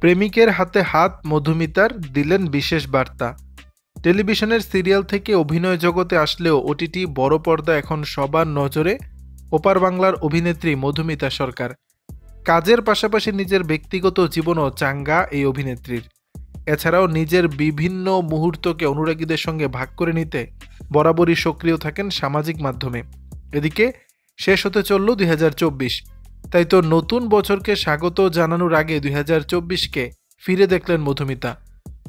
প্রেমিকের হাতে হাত মধুমিতার দিলেন বিশেষ বার্তা। টেলিভিশনের সিরিয়াল থেকে অভিনয় জগতে আসলেও ওটিটি বড় পর্দা এখন সবার নজরে ওপার বাংলার অভিনেত্রী মধুমিতা সরকার। কাজের পাশাপাশি নিজের ব্যক্তিগত জীবনও চাঙ্গা এই অভিনেত্রীর। এছাড়াও নিজের বিভিন্ন মুহূর্তকে অনুরাগীদের সঙ্গে ভাগ করে নিতে বরাবরই সক্রিয় থাকেন সামাজিক মাধ্যমে। এদিকে শেষ হতে চলল 2024, তাই তো নতুন বছরকে স্বাগত জানানোর আগে 2024কে ফিরে দেখলেন মধুমিতা।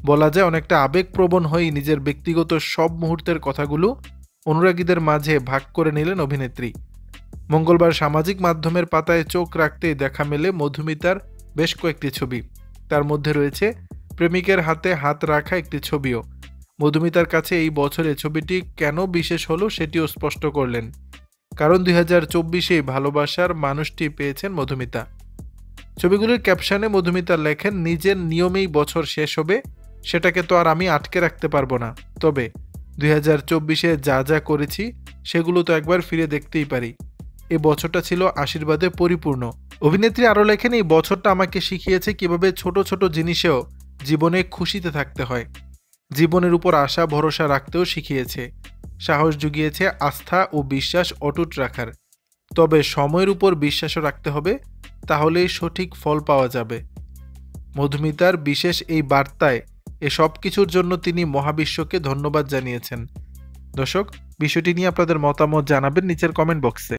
বলা যায় অনেকটা আবেগপ্রবণ হয়েই নিজের ব্যক্তিগত সব মুহূর্তের কথাগুলো অনুরাগীদের মাঝে ভাগ করে নিলেন অভিনেত্রী। মঙ্গলবার সামাজিক মাধ্যমের পাতায় চোখ রাখতেই দেখা মেলে মধুমিতার বেশ কয়েকটি ছবি। তার মধ্যে রয়েছে প্রেমিকের হাতে হাত রাখা একটি ছবিও। মধুমিতার কাছে এই বছরে ছবিটি কেন বিশেষ হলো সেটিও স্পষ্ট করলেন। কারণ 2024-এ ভালোবাসার মানুষটি পেয়েছেন মধুমিতা। ছবিগুলির ক্যাপশনে মধুমিতা লেখেন, নিজের নিয়মেই বছর শেষ হবে, সেটাকে তো আর আমি আটকে রাখতে পারবো না। তবে 2024-এ যা যা করেছি সেগুলো তো একবার ফিরে দেখতেই পারি। এই বছরটা ছিল আশীর্বাদে পরিপূর্ণ। অভিনেত্রী আরও লেখেন, এই বছরটা আমাকে শিখিয়েছে কিভাবে ছোট ছোট জিনিসেও জীবনে খুশিতে থাকতে হয়। জীবনের উপর আশা ভরসা রাখতেও শিখিয়েছে। সাহস জুগিয়েছে আস্থা ও বিশ্বাস অটুট রাখার। তবে সময়ের উপর বিশ্বাসও রাখতে হবে, তাহলেই সঠিক ফল পাওয়া যাবে। মধুমিতার বিশেষ এই বার্তায় এসব কিছুর জন্য তিনি মহাবিশ্বকে ধন্যবাদ জানিয়েছেন। দর্শক, বিষয়টি নিয়ে আপনাদের মতামত জানাবেন নিচের কমেন্ট বক্সে।